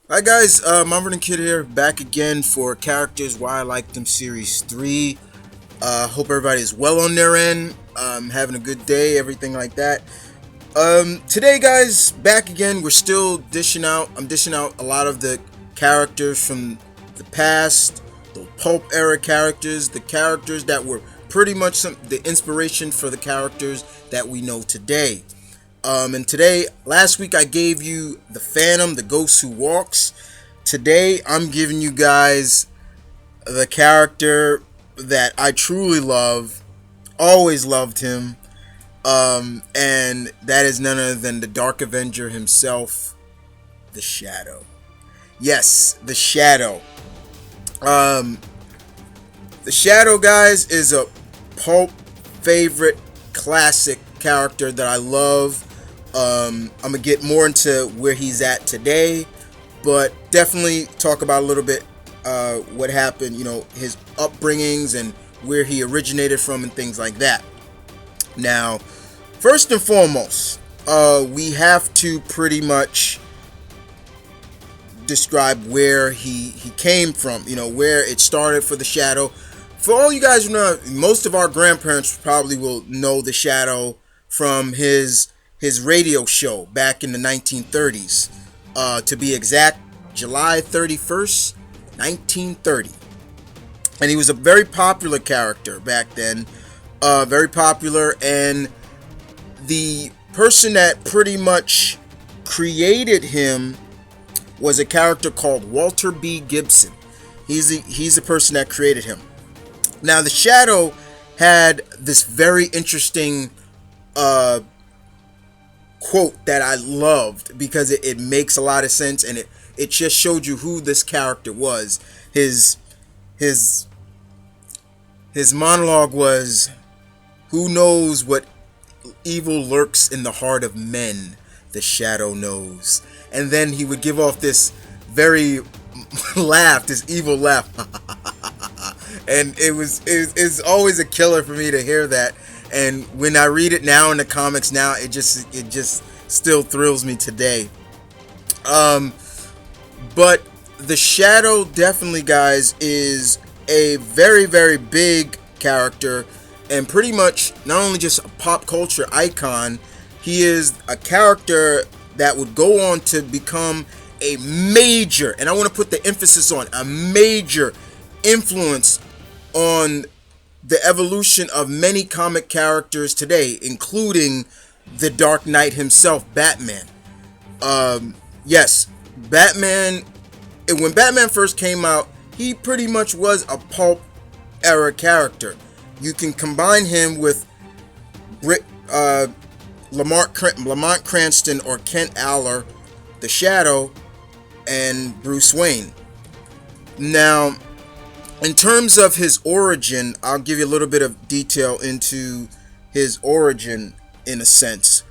Hi guys, M.V.K here, back again for Characters Why I Like Them Series 3. Hope everybody is well on their end, having a good day, everything like that. Today guys, back again, I'm dishing out a lot of the characters from the past, the pulp era characters, the characters that were pretty much the inspiration for the characters that we know today. And today, last week I gave you the Phantom, the Ghost Who Walks. Today I'm giving you guys the character that I truly love, always loved him, and that is none other than the Dark Avenger himself, the Shadow. Yes, the Shadow. Um, the Shadow, guys, is a pulp favorite classic character that I love. I'm gonna get more into where he's at today, but definitely talk about a little bit what happened, his upbringings and where he originated from and things like that. Now, first and foremost, we have to pretty much describe where he came from, where it started for the Shadow. For all you guys who know, most of our grandparents probably will know the Shadow from his radio show back in the 1930s. To be exact, July 31st, 1930. And he was a very popular character back then. Very popular, and the person that pretty much created him was a character called Walter B. Gibson. He's the person that created him. Now, the Shadow had this very interesting quote that I loved because it makes a lot of sense, and it just showed you who this character was. His monologue was, "Who knows what evil lurks in the heart of men? The Shadow knows." And then he would give off this very this evil laugh. And it's always a killer for me to hear that. And when I read it now in the comics now, it just still thrills me today. But the Shadow definitely, guys, is a very, very big character, and pretty much not only just a pop culture icon, he is a character that would go on to become a major, and I want to put the emphasis on a major influence on the evolution of many comic characters today, including the Dark Knight himself, Batman. Yes, Batman. When Batman first came out, he pretty much was a pulp era character. You can combine him with Lamont Cranston or Kent Allard, the Shadow, and Bruce Wayne. Now, in terms of his origin, I'll give you a little bit of detail into his origin in a sense.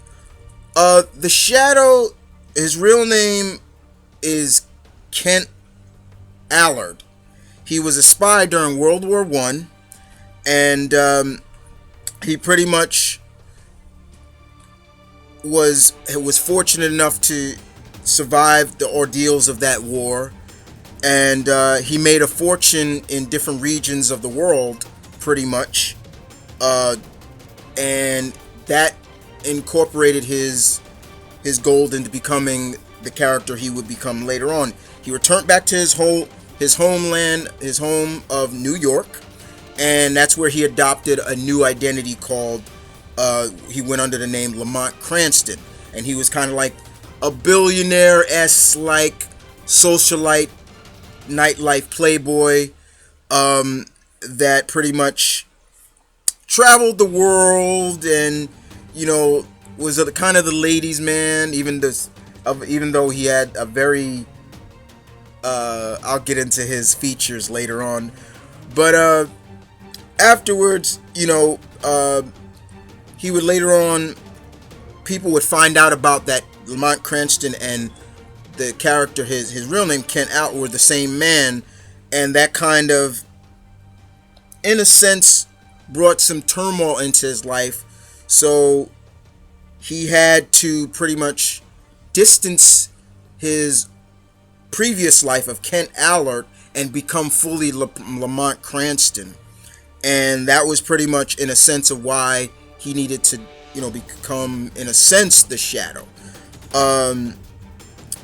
The Shadow, his real name is Kent Allard. He was a spy during World War I, and he pretty much was fortunate enough to survive the ordeals of that war, and he made a fortune in different regions of the world, pretty much, and that incorporated his gold into becoming the character he would become later on. He returned back to his homeland, his home of New York, and that's where he adopted a new identity called, he went under the name Lamont Cranston, and he was kind of like a billionaire-esque, like socialite, nightlife playboy, that pretty much traveled the world, and was kind of the ladies' man, even though he had a very I'll get into his features later on, but afterwards, he would later on, people would find out about that Lamont Cranston and the character, his real name Kent Allard, were the same man, and that kind of, in a sense, brought some turmoil into his life. So he had to pretty much distance his previous life of Kent Allard and become fully Lamont Cranston. And that was pretty much in a sense of why he needed to, become, in a sense, the Shadow.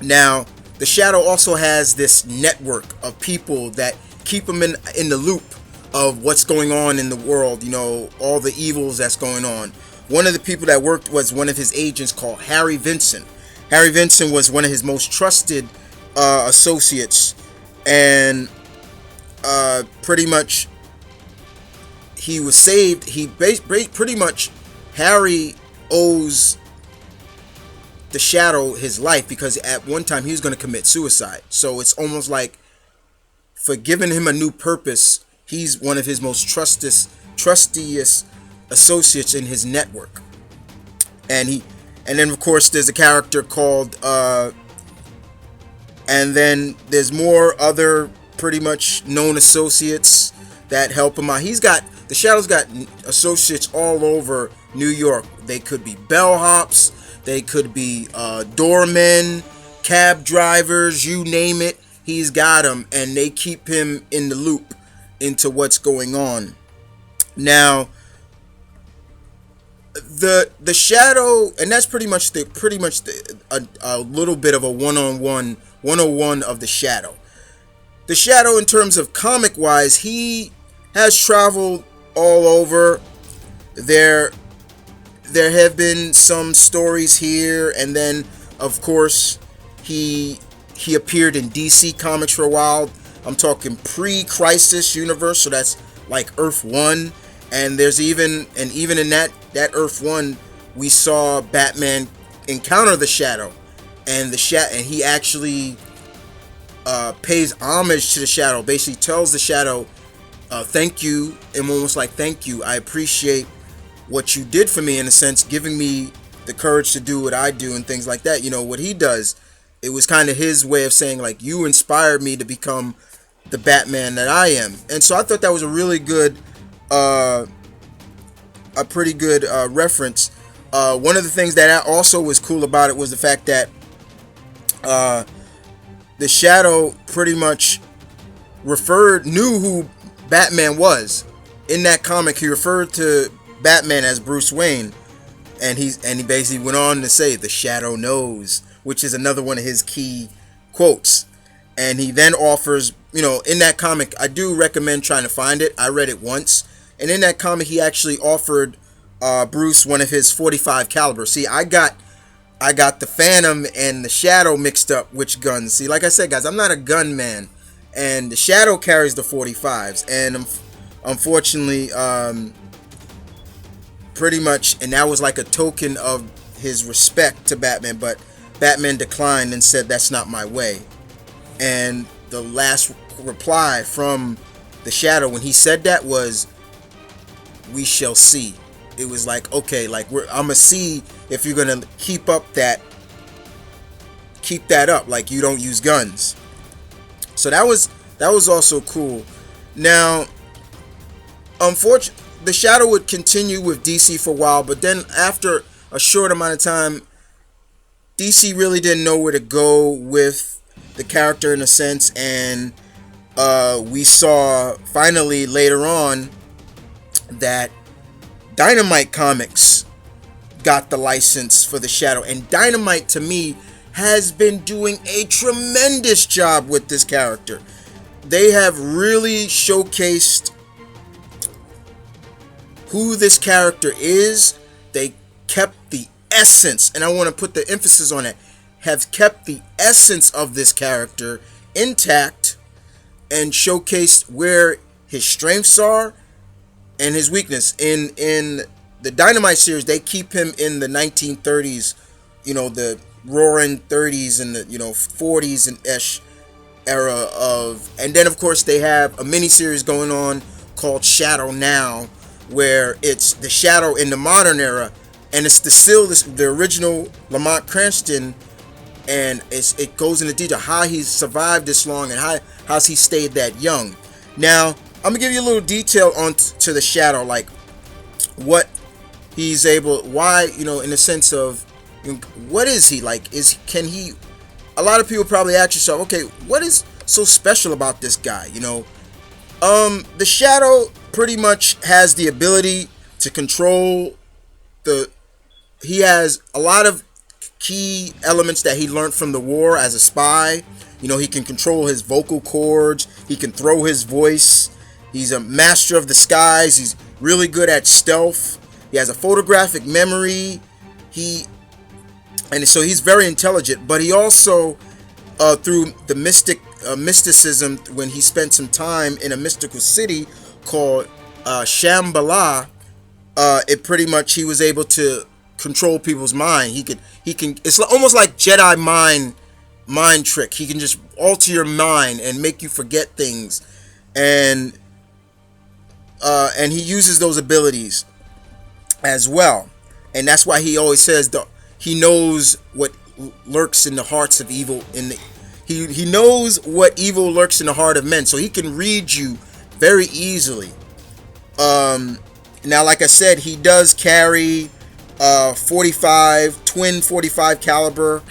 Now, the Shadow also has this network of people that keep him in the loop of what's going on in the world, all the evils that's going on. One of the people that worked was one of his agents called Harry Vincent. Harry Vincent was one of his most trusted associates, and pretty much he was saved. Pretty much Harry owes the Shadow his life because at one time he was going to commit suicide. So it's almost like for giving him a new purpose, he's one of his most trustiest associates in his network. And then of course there's a character called and then there's more other pretty much known associates that help him out. The Shadow's got associates all over New York. They could be bellhops, they could be doormen, cab drivers, you name it. He's got them, and they keep him in the loop into what's going on. Now, the Shadow, and that's pretty much a little bit of a 101 of the Shadow. The Shadow, in terms of comic wise, he has traveled all over. There have been some stories here, and then of course he appeared in DC Comics for a while. I'm talking pre-Crisis universe, so that's like Earth 1. And there's even in that Earth 1, we saw Batman encounter the Shadow, and he actually pays homage to the Shadow. Basically tells the Shadow, thank you, and almost like, thank you, I appreciate what you did for me, in a sense, giving me the courage to do what I do and things like that. What he does, it was kind of his way of saying, like, you inspired me to become the Batman that I am. And so I thought that was a really good, a pretty good reference. One of the things that also was cool about it was the fact that the Shadow pretty much knew who Batman was. In that comic, he referred to Batman as Bruce Wayne, and he basically went on to say, the Shadow knows, which is another one of his key quotes. And he then offers, in that comic, I do recommend trying to find it. I read it once, and in that comic he actually offered Bruce one of his .45 caliber. See, I got the Phantom and the Shadow mixed up, which guns. See, like I said, guys, I'm not a gun man, and the Shadow carries the .45s, and unfortunately, pretty much, and that was like a token of his respect to Batman, but Batman declined and said, that's not my way. And the last reply from the Shadow when he said that was, we shall see. It was like, okay, like I'm gonna see if you're gonna keep that up, like you don't use guns. So that was also cool. Now, unfortunately, the Shadow would continue with DC for a while, but then after a short amount of time, DC really didn't know where to go with the character, in a sense, and we saw finally later on that Dynamite Comics got the license for the Shadow, and Dynamite, to me, has been doing a tremendous job with this character. They have really showcased who this character is. They kept the essence, and I want to put the emphasis on it, have kept the essence of this character intact and showcased where his strengths are and his weakness. In the Dynamite series, they keep him in the 1930s, the roaring 30s and the 40s and ish era of, and then of course they have a mini series going on called Shadow Now, where it's the Shadow in the modern era, and it's the original Lamont Cranston, and it goes into detail how he's survived this long and how's he stayed that young. Now, I'm gonna give you a little detail on to the Shadow, like what he's able, why, in the sense of, what is he like? Can he a lot of people probably ask yourself, okay, what is so special about this guy? The Shadow pretty much has the ability to control the. He has a lot of key elements that he learned from the war as a spy. He can control his vocal cords. He can throw his voice. He's a master of disguise. He's really good at stealth. He has a photographic memory. And so he's very intelligent. But he also, through the mysticism, when he spent some time in a mystical city called Shambhala, it pretty much he was able to control people's mind. He can. It's almost like Jedi mind trick. He can just alter your mind and make you forget things, and he uses those abilities as well. And that's why he always says he knows what lurks in the hearts of evil. He knows what evil lurks in the heart of men, so he can read you very easily. Now, like I said, he does carry twin 45 caliber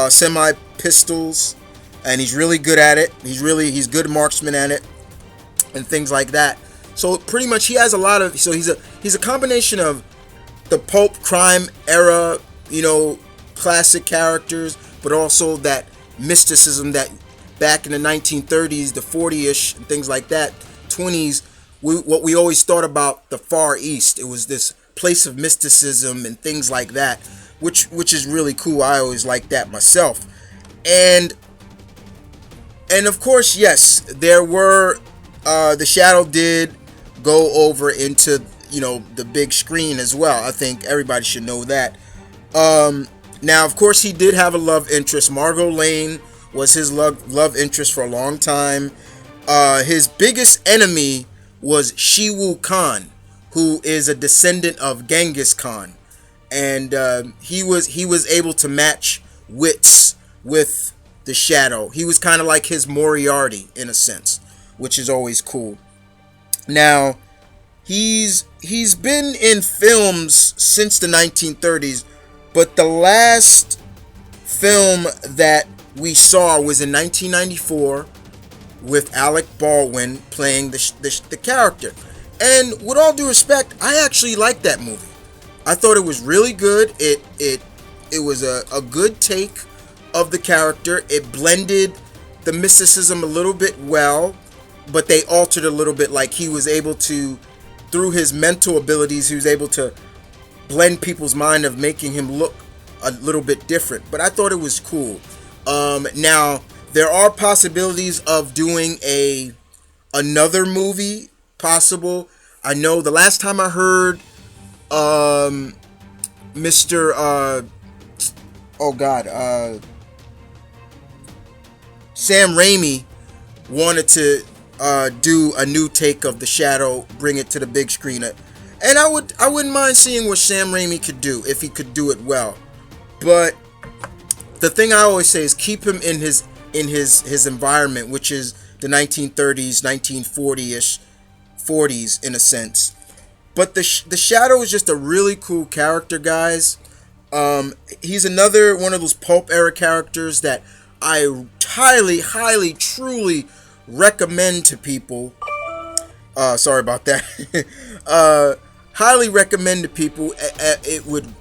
semi pistols, and he's really good at it. He's good marksman at it, and things like that. So pretty much he has a lot of. So he's a combination of the pulp crime era, classic characters, but also that mysticism that back in the 1930s, the 40ish, and things like that, 20s. What we always thought about the Far East. It was this place of mysticism and things like that, which is really cool. I always liked that myself. And of course, yes, there were the Shadow did go over into the big screen as well. I think everybody should know that. Now, of course, he did have a love interest. Margot Lane was his love interest for a long time. His biggest enemy was Shiwu Khan, who is a descendant of Genghis Khan, and he was able to match wits with the Shadow. He was kind of like his Moriarty in a sense, which is always cool. Now, he's been in films since the 1930s, but the last film that we saw was in 1994 with Alec Baldwin playing the character. And with all due respect, I actually liked that movie. I thought it was really good. It was a good take of the character. It blended the mysticism a little bit well, but they altered a little bit. Like he was able to, through his mental abilities, he was able to blend people's mind of making him look a little bit different. But I thought it was cool. Now, there are possibilities of doing another movie possible. I know the last time I heard Sam Raimi wanted to do a new take of The Shadow, bring it to the big screen. And I wouldn't mind seeing what Sam Raimi could do if he could do it well. But the thing I always say is keep him in his environment, which is the 1930s, 1940ish, 40s in a sense. But the Shadow is just a really cool character, guys. He's another one of those pulp era characters that I highly, truly recommend to people. Sorry about that. Highly recommend to people.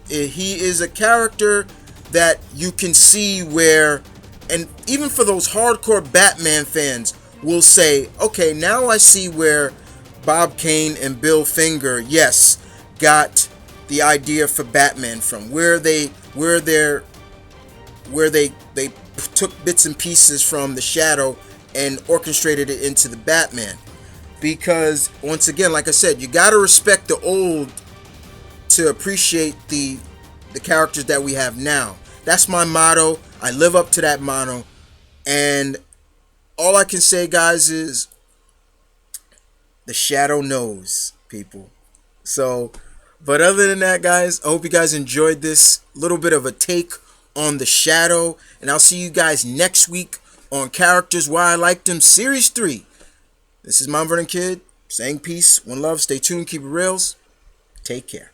He is a character that you can see where, and even for those hardcore Batman fans, will say, okay, now I see where Bob Kane and Bill Finger, yes, got the idea for Batman from, where they took bits and pieces from the Shadow and orchestrated it into the Batman. Because once again, like I said, you gotta respect the old to appreciate the characters that we have now. That's my motto. I live up to that motto. And all I can say, guys, is the Shadow knows, people. So, but other than that, guys, I hope you guys enjoyed this little bit of a take on the Shadow. And I'll see you guys next week on Characters Why I Liked Them Series 3. This is M.V.K. saying peace, one love, stay tuned, keep it reals. Take care.